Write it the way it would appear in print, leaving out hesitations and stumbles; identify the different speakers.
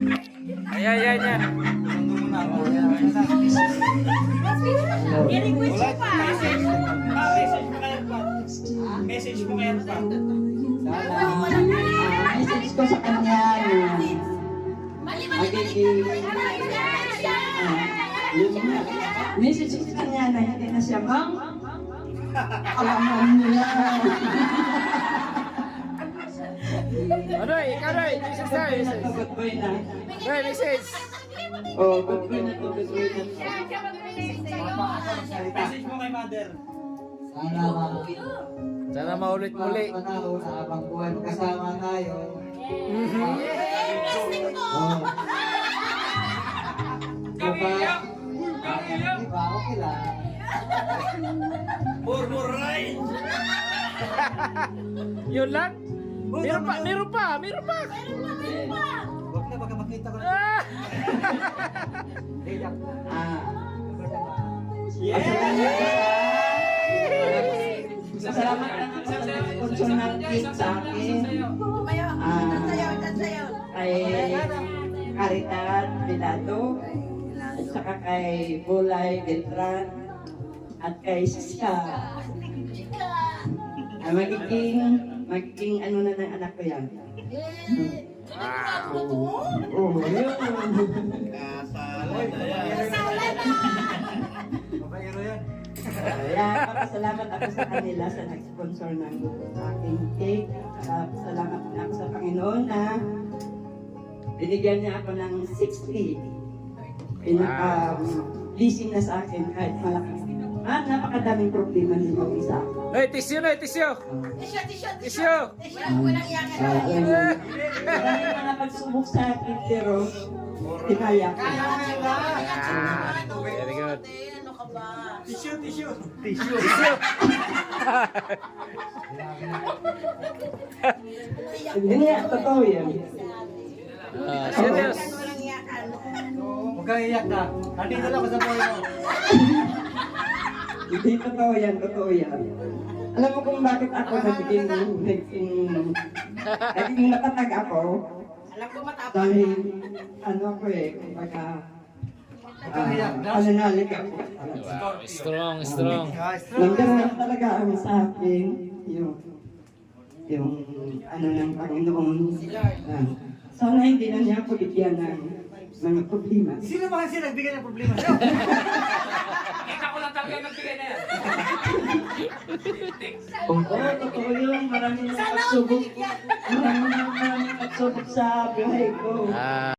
Speaker 1: Ayan, ayan, ayan.
Speaker 2: I-request mo pa.
Speaker 3: Message mo ngayon pa.
Speaker 4: Message ko sa kanya na magiging message ko sa kanya na hindi na siya bang alaman niya.
Speaker 1: Ano eh, ikaw na eh. Message na, message.
Speaker 4: Good boy na.
Speaker 1: Ay, message.
Speaker 4: Oh, good boy na to, good boy na to.
Speaker 3: Message mo kay mother.
Speaker 1: Sana maulit muli.
Speaker 5: Panahon na habang buhay magkasama tayo. Diba? Okay lang.
Speaker 3: Murmuray!
Speaker 1: Yun lang? Meron pa, meron pa, meron pa.
Speaker 3: Huwag na, baka makita ko na.
Speaker 1: Ah!
Speaker 4: Salamat lang ako sa personal gift sa akin. Kay Caridad Vilado, at saka kay Bulay Beltran, at kay Siska. Magiging ano na ng anak ko yan. Oh, yun.
Speaker 3: Babayero yan.
Speaker 4: Kaya papasalamat ako sa kanila sa nag-sponsor ng aking cake. Salamat din ako sa Panginoon na binigyan niya ako ng 60. Pinaka-blessing na sa akin kahit malaki. Napakadaming problema din yung isa.
Speaker 1: Ay, tissue na, tissue. Tissue.
Speaker 2: Walang iyakan.
Speaker 4: Marami mga pagsubok sa akin pero tinaya ko.
Speaker 1: Very good.
Speaker 2: Ano ka ba?
Speaker 3: Tissue.
Speaker 1: Tissue.
Speaker 4: Hindi, totoo yan.
Speaker 1: Serious.
Speaker 2: Walang iyakan.
Speaker 3: Huwag kang iyak na. Nandito lang ako sa buhay mo.
Speaker 4: Hindi, totoo yan, totoo yan. Alam mo kung bakit ako naging matatag ako?
Speaker 2: Alam ko matapos.
Speaker 4: Dahil, ano ako eh, kumbaga, pananalig ako.
Speaker 1: Wow, strong, strong.
Speaker 4: Number one talaga ang sa akin, yung ano ng Panginoon. Sana hindi na niya ako bigyan ng mga problema.
Speaker 3: Sino ba kasi nagbigay ng problema sa'yo?
Speaker 4: Oo, totoo yun. Maraming nagsubok. Maraming nagsubok sa buhay ko.